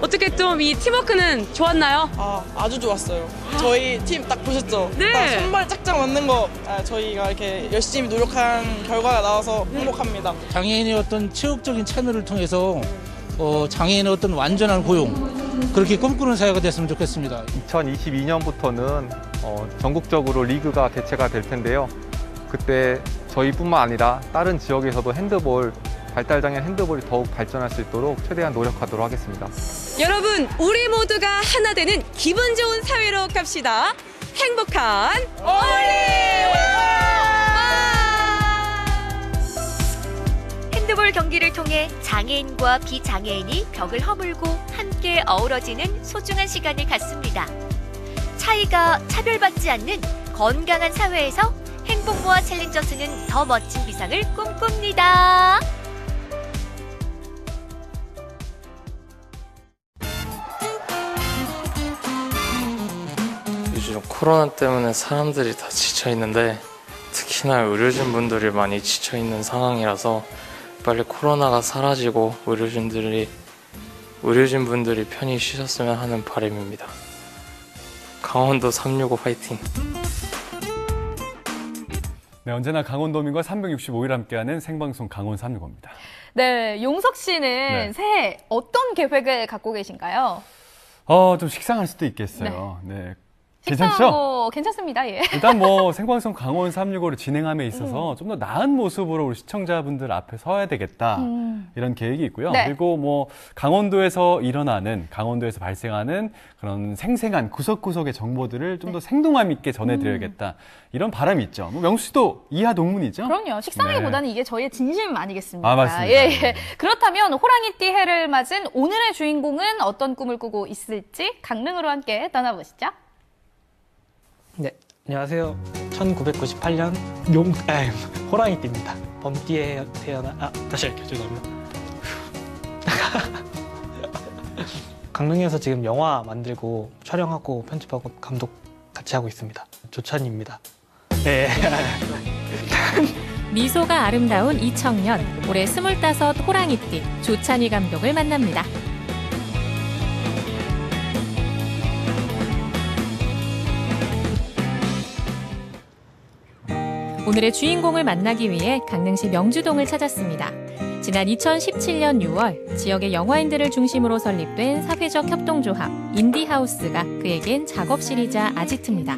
어떻게 좀 이 팀워크는 좋았나요?
아주 좋았어요. 저희 팀 딱 보셨죠?
네.
딱 손발 짝짝 맞는 거 저희가 이렇게 열심히 노력한 결과가 나와서 행복합니다.
장애인의 어떤 체육적인 참여를 통해서 장애인의 어떤 완전한 고용, 그렇게 꿈꾸는 사회가 됐으면 좋겠습니다.
2022년부터는 전국적으로 리그가 개최가 될 텐데요. 그때 저희뿐만 아니라 다른 지역에서도 핸드볼, 발달장애인 핸드볼이 더욱 발전할 수 있도록 최대한 노력하도록 하겠습니다.
여러분, 우리 모두가 하나 되는 기분 좋은 사회로 갑시다. 행복한 어울림!
핸드볼 경기를 통해 장애인과 비장애인이 벽을 허물고 함께 어우러지는 소중한 시간을 갖습니다. 차이가 차별받지 않는 건강한 사회에서 행복모아 챌린저스는 더 멋진 비상을 꿈꿉니다.
요즘 코로나 때문에 사람들이 다 지쳐 있는데
특히나 의료진 분들이 많이 지쳐있는 상황이라서 빨리 코로나가 사라지고 의료진 분들이 편히 쉬셨으면 하는 바람입니다. 강원도 365 화이팅!
네, 언제나 강원도민과 365일 함께하는 생방송 강원 365입니다.
네, 용석 씨는
네.
새해 어떤 계획을 갖고 계신가요?
좀 식상할 수도 있겠어요. 네. 괜찮죠?
식사하고 괜찮습니다. 예.
일단 뭐 생방송 강원 365를 진행함에 있어서 좀 더 나은 모습으로 우리 시청자분들 앞에 서야 되겠다. 이런 계획이 있고요.
네.
그리고 뭐 강원도에서 발생하는 그런 생생한 구석구석의 정보들을 좀 더 생동함 있게 전해드려야겠다. 이런 바람이 있죠. 뭐 명수 씨도 이하 동문이죠?
그럼요. 식상하기보다는 이게 저희의 진심 아니겠습니까?
아, 맞습니다.
예, 예. 그렇다면 호랑이띠 해를 맞은 오늘의 주인공은 어떤 꿈을 꾸고 있을지 강릉으로 함께 떠나보시죠.
네, 안녕하세요. 1998년 호랑이띠입니다. 범띠에 태어난 다시 할게요. 죄송합니다. 강릉에서 지금 영화 만들고 촬영하고 편집하고 감독 같이 하고 있습니다. 조찬입니다. 네.
미소가 아름다운 이청년, 올해 25 호랑이띠 조찬희 감독을 만납니다. 오늘의 주인공을 만나기 위해 강릉시 명주동을 찾았습니다. 지난 2017년 6월 지역의 영화인들을 중심으로 설립된 사회적 협동조합 인디하우스가 그에겐 작업실이자 아지트입니다.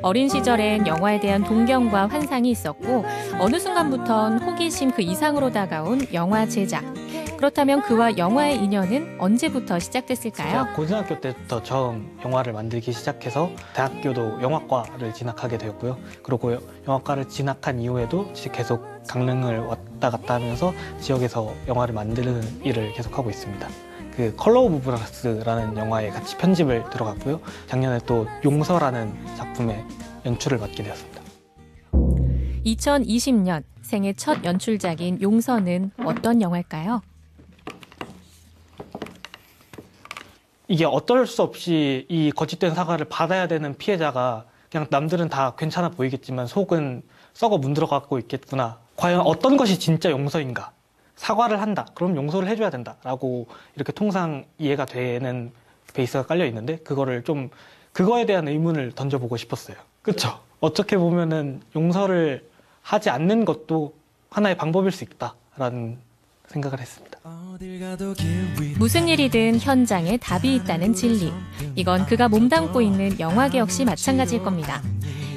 어린 시절엔 영화에 대한 동경과 환상이 있었고 어느 순간부턴 호기심 그 이상으로 다가온 영화 제작. 그렇다면 그와 영화의 인연은 언제부터 시작됐을까요?
제가 고등학교 때부터 처음 영화를 만들기 시작해서 대학교도 영화과를 진학하게 되었고요. 그리고 영화과를 진학한 이후에도 계속 강릉을 왔다 갔다 하면서 지역에서 영화를 만드는 일을 계속하고 있습니다. 그 컬러 오브 브라스라는 영화에 같이 편집을 들어갔고요. 작년에 또 용서라는 작품의 연출을 맡게 되었습니다.
2020년 생애 첫 연출작인 용서는 어떤 영화일까요?
이게 어쩔 수 없이 이 거짓된 사과를 받아야 되는 피해자가 그냥 남들은 다 괜찮아 보이겠지만 속은 썩어 문드러가고 있겠구나. 과연 어떤 것이 진짜 용서인가? 사과를 한다. 그럼 용서를 해줘야 된다. 라고 이렇게 통상 이해가 되는 베이스가 깔려 있는데 그거에 대한 의문을 던져보고 싶었어요. 그쵸? 어떻게 보면은 용서를 하지 않는 것도 하나의 방법일 수 있다라는 생각을 했습니다.
무슨 일이든 현장에 답이 있다는 진리. 이건 그가 몸담고 있는 영화계 역시 마찬가지일 겁니다.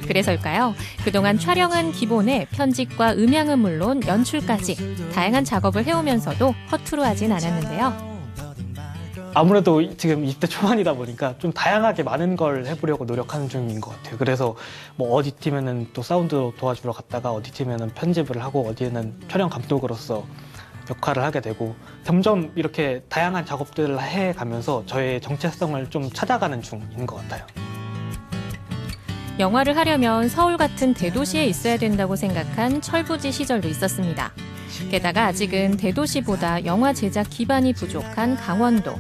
그래서일까요? 그동안 촬영한 기본에 편집과 음향은 물론 연출까지 다양한 작업을 해오면서도 허투루 하진 않았는데요.
아무래도 지금 20대 초반이다 보니까 좀 다양하게 많은 걸 해보려고 노력하는 중인 것 같아요. 그래서 뭐 어디 팀에는 또 사운드 도와주러 갔다가 어디 팀에는 편집을 하고 어디에는 촬영 감독으로서 역할을 하게 되고 점점 이렇게 다양한 작업들을 해가면서 저의 정체성을 좀 찾아가는 중인 것 같아요.
영화를 하려면 서울 같은 대도시에 있어야 된다고 생각한 철부지 시절도 있었습니다. 게다가 아직은 대도시보다 영화 제작 기반이 부족한 강원도.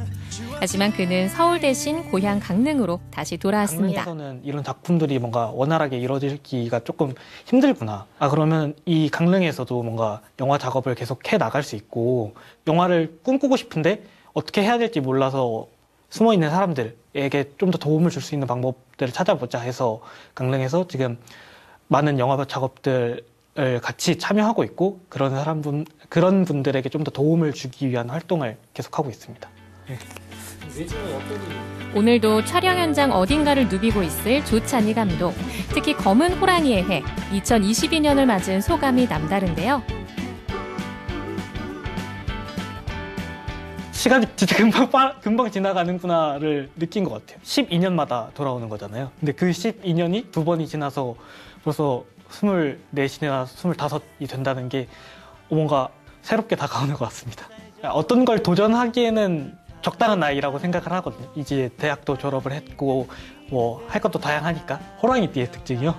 하지만 그는 서울 대신 고향 강릉으로 다시 돌아왔습니다.
강릉에서는 이런 작품들이 뭔가 원활하게 이루어지기가 조금 힘들구나. 그러면 이 강릉에서도 뭔가 영화 작업을 계속 해 나갈 수 있고 영화를 꿈꾸고 싶은데 어떻게 해야 될지 몰라서 숨어있는 사람들에게 좀 더 도움을 줄 수 있는 방법들을 찾아보자 해서 강릉에서 지금 많은 영화 작업들을 같이 참여하고 있고 그런 분들에게 좀 더 도움을 주기 위한 활동을 계속하고 있습니다. 네.
오늘도 촬영 현장 어딘가를 누비고 있을 조찬희 감독. 특히 검은 호랑이의 해 2022년을 맞은 소감이 남다른데요.
시간이 진짜 금방 지나가는구나를 느낀 것 같아요. 12년마다 돌아오는 거잖아요. 근데 그 12년이 두 번이 지나서 벌써 24이나 25이 된다는 게 뭔가 새롭게 다가오는 것 같습니다. 어떤 걸 도전하기에는 적당한 나이라고 생각을 하거든요. 이제 대학도 졸업을 했고 뭐 할 것도 다양하니까. 호랑이띠의 특징이요?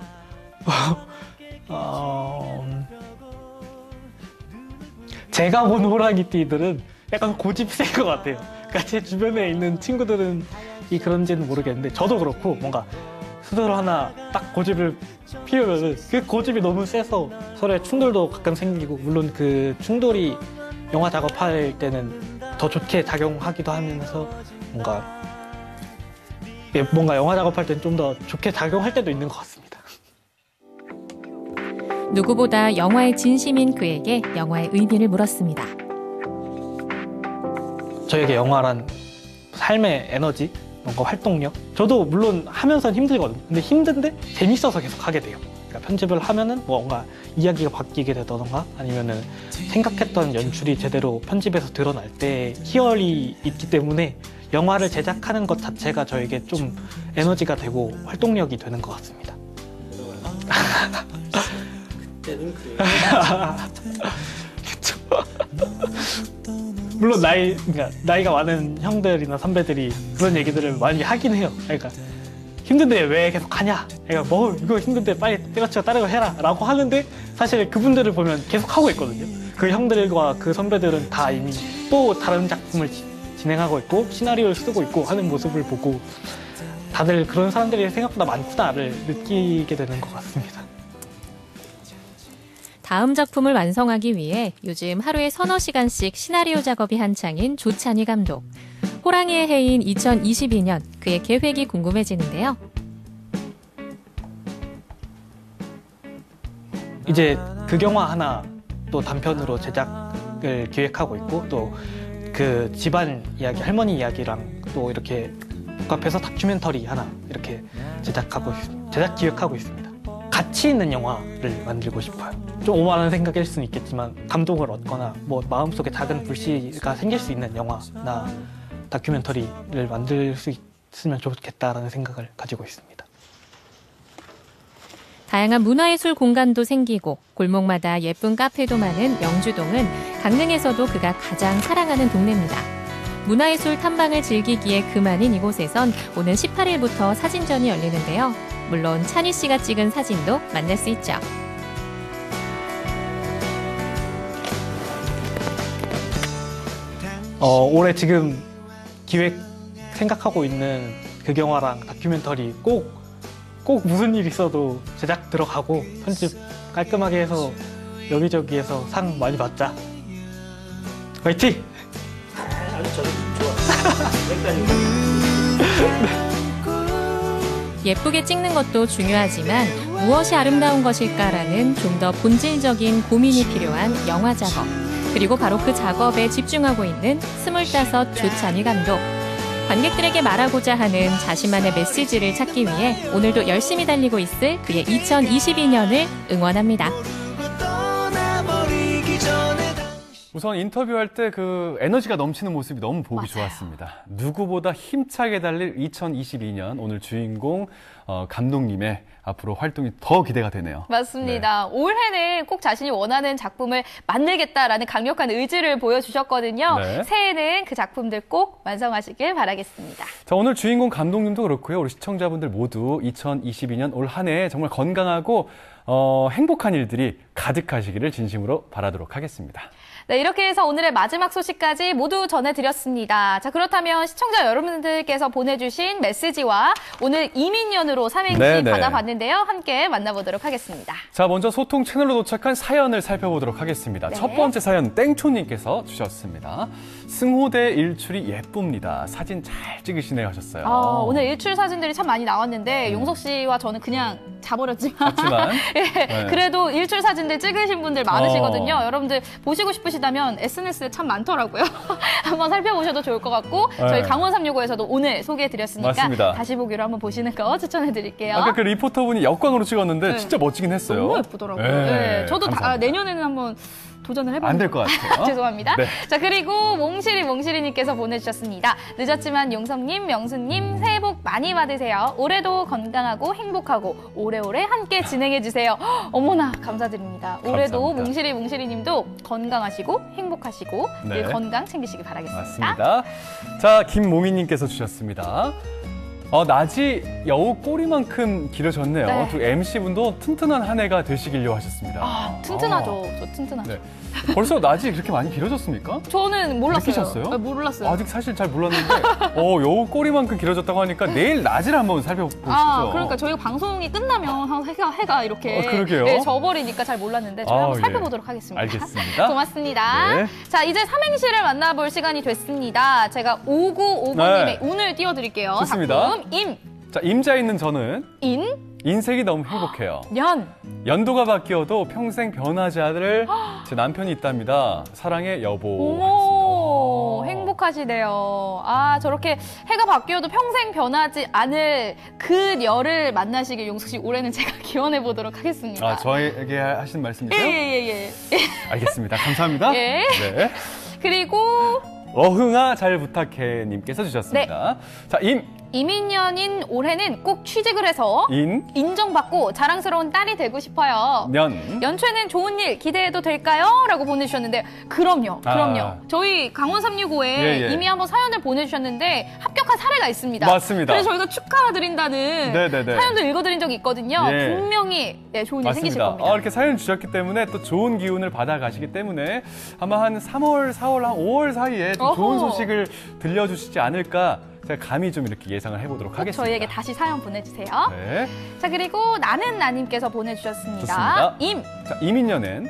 제가 본 호랑이띠들은 약간 고집이 센 것 같아요. 그러니까 제 주변에 있는 친구들은 그런지는 모르겠는데 저도 그렇고 뭔가 수도를 하나 딱 고집을 피우면은 그 고집이 너무 세서 서로의 충돌도 가끔 생기고, 물론 그 충돌이 영화 작업할 때는 더 좋게 작용하기도 하면서 뭔가 영화 작업할 때는 좀 더 좋게 작용할 때도 있는 것 같습니다.
누구보다 영화에 진심인 그에게 영화의 의미를 물었습니다.
저에게 영화란 삶의 에너지, 뭔가 활동력. 저도 물론 하면서는 힘들거든요. 근데 힘든데 재밌어서 계속 하게 돼요. 그러니까 편집을 하면은 뭔가 이야기가 바뀌게 되던가, 아니면은 생각했던 연출이 제대로 편집에서 드러날 때 희열이 있기 때문에 영화를 제작하는 것 자체가 저에게 좀 에너지가 되고 활동력이 되는 것 같습니다.
그때는 그래요.
그쵸. 물론 나이가 많은 형들이나 선배들이 그런 얘기들을 많이 하긴 해요. 그러니까 힘든데 왜 계속 하냐? 그러니까 뭐 이거 힘든데 빨리 때려치고 다른 거 해라 라고 하는데, 사실 그분들을 보면 계속 하고 있거든요. 그 형들과 그 선배들은 다 이미 또 다른 작품을 진행하고 있고 시나리오를 쓰고 있고 하는 모습을 보고, 다들 그런 사람들이 생각보다 많구나를 느끼게 되는 것 같습니다.
다음 작품을 완성하기 위해 요즘 하루에 서너 시간씩 시나리오 작업이 한창인 조찬희 감독. 호랑이의 해인 2022년, 그의 계획이 궁금해지는데요.
이제 극영화 하나 또 단편으로 제작을 기획하고 있고, 또 그 집안 이야기, 할머니 이야기랑 또 이렇게 복합해서 다큐멘터리 하나 이렇게 제작 기획하고 있습니다. 가치 있는 영화를 만들고 싶어요. 좀 오만한 생각일 수는 있겠지만 감동을 얻거나 뭐 마음속에 작은 불씨가 생길 수 있는 영화나 다큐멘터리를 만들 수 있으면 좋겠다라는 생각을 가지고 있습니다.
다양한 문화예술 공간도 생기고 골목마다 예쁜 카페도 많은 명주동은 강릉에서도 그가 가장 사랑하는 동네입니다. 문화예술 탐방을 즐기기에 그만인 이곳에선 오는 18일부터 사진전이 열리는데요. 물론 찬희 씨가 찍은 사진도 만날 수 있죠.
올해 지금 기획 생각하고 있는 극영화랑 다큐멘터리 꼭 무슨 일 있어도 제작 들어가고 편집 깔끔하게 해서 여기저기에서 상 많이 받자. 화이팅!
아주 저도 좋았어요.
예쁘게 찍는 것도 중요하지만 무엇이 아름다운 것일까라는 좀 더 본질적인 고민이 필요한 영화 작업. 그리고 바로 그 작업에 집중하고 있는 25 조찬희 감독. 관객들에게 말하고자 하는 자신만의 메시지를 찾기 위해 오늘도 열심히 달리고 있을 그의 2022년을 응원합니다.
우선 인터뷰할 때 그 에너지가 넘치는 모습이 너무 보기 좋았습니다. 누구보다 힘차게 달릴 2022년, 오늘 주인공 감독님의 앞으로 활동이 더 기대가 되네요.
맞습니다. 네. 올해는 꼭 자신이 원하는 작품을 만들겠다라는 강력한 의지를 보여주셨거든요. 네. 새해에는 그 작품들 꼭 완성하시길 바라겠습니다.
자, 오늘 주인공 감독님도 그렇고요. 우리 시청자분들 모두 2022년 올 한 해 정말 건강하고 행복한 일들이 가득하시기를 진심으로 바라도록 하겠습니다.
네, 이렇게 해서 오늘의 마지막 소식까지 모두 전해드렸습니다. 자, 그렇다면 시청자 여러분들께서 보내주신 메시지와 오늘 이민년으로 삼행시 받아봤는데요. 함께 만나보도록 하겠습니다.
자, 먼저 소통 채널로 도착한 사연을 살펴보도록 하겠습니다. 네. 첫 번째 사연 땡초님께서 주셨습니다. 승호대 일출이 예쁩니다. 사진 잘 찍으시네요 하셨어요.
오늘 일출 사진들이 참 많이 나왔는데 용석 씨와 저는 그냥 자버렸지만 네. 그래도 일출 사진들 찍으신 분들 많으시거든요. 여러분들 보시고 싶으시다면 SNS에 참 많더라고요. 한번 살펴보셔도 좋을 것 같고 저희 강원 365에서도 오늘 소개해드렸으니까 맞습니다. 다시 보기로 한번 보시는 거 추천해드릴게요.
아까 그 리포터분이 역광으로 찍었는데 진짜 멋지긴 했어요.
너무 예쁘더라고요. 네. 저도 내년에는 한번 도전을 해보는
안 될 것 같아요.
죄송합니다. 네. 자, 그리고 몽실이님께서 보내주셨습니다. 늦었지만 용섭님, 명수님 새해 복 많이 받으세요. 올해도 건강하고 행복하고 오래오래 함께 진행해주세요. 어머나 감사드립니다. 올해도 몽실이님도 건강하시고 행복하시고 늘 건강 챙기시기 바라겠습니다.
맞습니다. 자, 김몽희님께서 주셨습니다. 낮이 여우 꼬리만큼 길어졌네요.
네.
두 MC분도 튼튼한 한 해가 되시길로 하셨습니다.
튼튼하죠. 저 튼튼하죠.
네. 벌써 낮이 그렇게 많이 길어졌습니까?
저는 몰랐어요.
느끼셨어요?
네, 몰랐어요.
아직 사실 잘 몰랐는데 여우 꼬리만큼 길어졌다고 하니까 내일 낮을 한번 살펴보시죠.
그러니까 저희가 방송이 끝나면 해가 이렇게
그러게요.
네, 져버리니까 잘 몰랐는데 저희 한번 살펴보도록 하겠습니다.
알겠습니다.
고맙습니다.
네.
자, 이제 삼행시를 만나볼 시간이 됐습니다. 제가 5959님의
네.
운을 띄워드릴게요.
좋습니다.
작품 임.
자, 임자 있는 저는 인생이 너무 행복해요. 연도가 바뀌어도 평생 변하지 않을 제 남편이 있답니다. 사랑해 여보.
어머, 행복하시네요. 저렇게 해가 바뀌어도 평생 변하지 않을 그녀를 만나시길 용숙 씨 올해는 제가 기원해 보도록 하겠습니다.
저에게 하신 말씀이세요?
예.
알겠습니다. 감사합니다.
예.
네.
그리고
어흥아 잘 부탁해 님께서 주셨습니다. 자,
이민년인 올해는 꼭 취직을 해서 인정받고 자랑스러운 딸이 되고 싶어요. 연초에는 좋은 일 기대해도 될까요? 라고 보내주셨는데 그럼요. 저희 강원 365에 이미 한번 사연을 보내주셨는데 합격한 사례가 있습니다.
맞습니다.
그래서 저희가 축하드린다는 사연도 읽어드린 적이 있거든요. 분명히 좋은 일 생기실 겁니다.
이렇게 사연 주셨기 때문에 또 좋은 기운을 받아가시기 때문에 아마 한 3월, 4월, 한 5월 사이에 좀 좋은 소식을 들려주시지 않을까 제가 감히 좀 이렇게 예상을 해보도록 하겠습니다.
저희에게 다시 사연 보내주세요.
네.
자, 그리고 나는 나님께서 보내주셨습니다.
좋습니다. 자, 이민년엔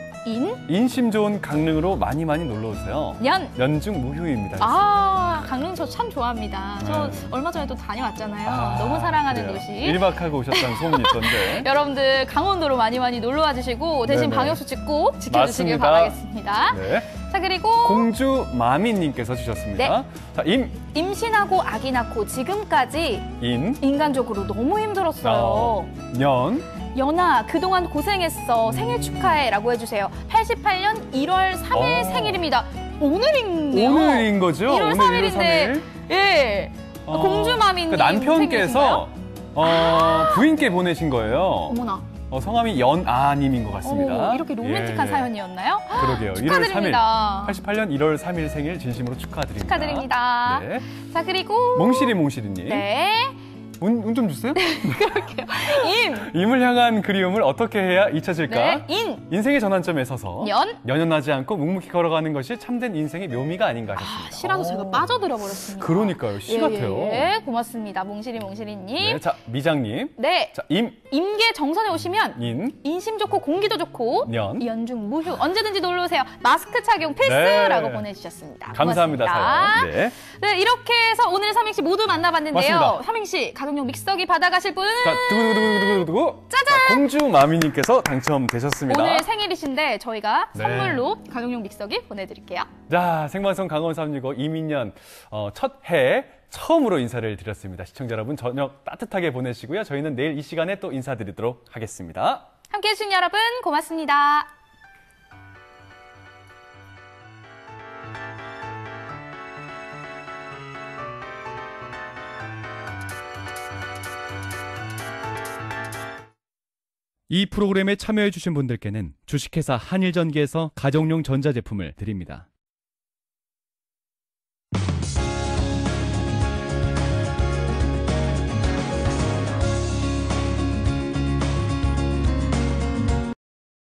인심 좋은 강릉으로 많이 놀러오세요. 연중 무휴입니다.
강릉 저 참 좋아합니다. 저 얼마 전에 또 다녀왔잖아요. 너무 사랑하는
그래요.
도시.
1박 하고 오셨다는 소문이 있던데.
여러분들 강원도로 많이 놀러와 주시고 대신 방역수칙 꼭 지켜주시길
맞습니다.
바라겠습니다.
네.
자, 그리고
공주 마미님께서 주셨습니다. 자,
임신하고 아기 낳고 지금까지 인간적으로 너무 힘들었어요. 연아, 그동안 고생했어. 생일 축하해. 라고 해주세요. 88년 1월 3일 생일입니다. 오늘이네요.
오늘인 거죠?
1월
오늘
3일인데. 예. 공주마미님.
남편께서 부인께 보내신 거예요.
어머나.
성함이 연아님인 것 같습니다.
이렇게 로맨틱한 사연이었나요?
그러게요.
축하드립니다.
1월 3일, 88년 1월 3일 생일 진심으로 축하드립니다.
축하드립니다.
네.
자, 그리고
몽실이님.
네.
운 좀 주세요.
그럴게요.
임을 향한 그리움을 어떻게 해야 잊혀질까?
네.
인생의 전환점에 서서 연연하지 않고 묵묵히 걸어가는 것이 참된 인생의 묘미가 아닌가 하셨습니다.
시라도 제가 빠져들어 버렸습니다.
그러니까요. 시 같아요.
고맙습니다. 몽실이님.
네, 자, 미장님.
네.
자,
임계 정선에 오시면 인심 좋고 공기도 좋고 연중 무휴 언제든지 놀러 오세요. 마스크 착용 필수라고 보내주셨습니다.
감사합니다. 사연.
네, 이렇게 해서 오늘 삼행시 모두 만나봤는데요.
맞습니다.
삼행시 가정용 믹서기 받아가실 분은
두구두구두구두구두구.
짜잔!
공주 마미님께서 당첨되셨습니다.
오늘 생일이신데 저희가 선물로 가정용 믹서기 보내드릴게요.
자, 생방송 강원 365 이민년 첫 해 처음으로 인사를 드렸습니다. 시청자 여러분 저녁 따뜻하게 보내시고요. 저희는 내일 이 시간에 또 인사드리도록 하겠습니다.
함께해 주신 여러분 고맙습니다.
이 프로그램에 참여해 주신 분들께는 주식회사 한일전기에서 가정용 전자제품을 드립니다.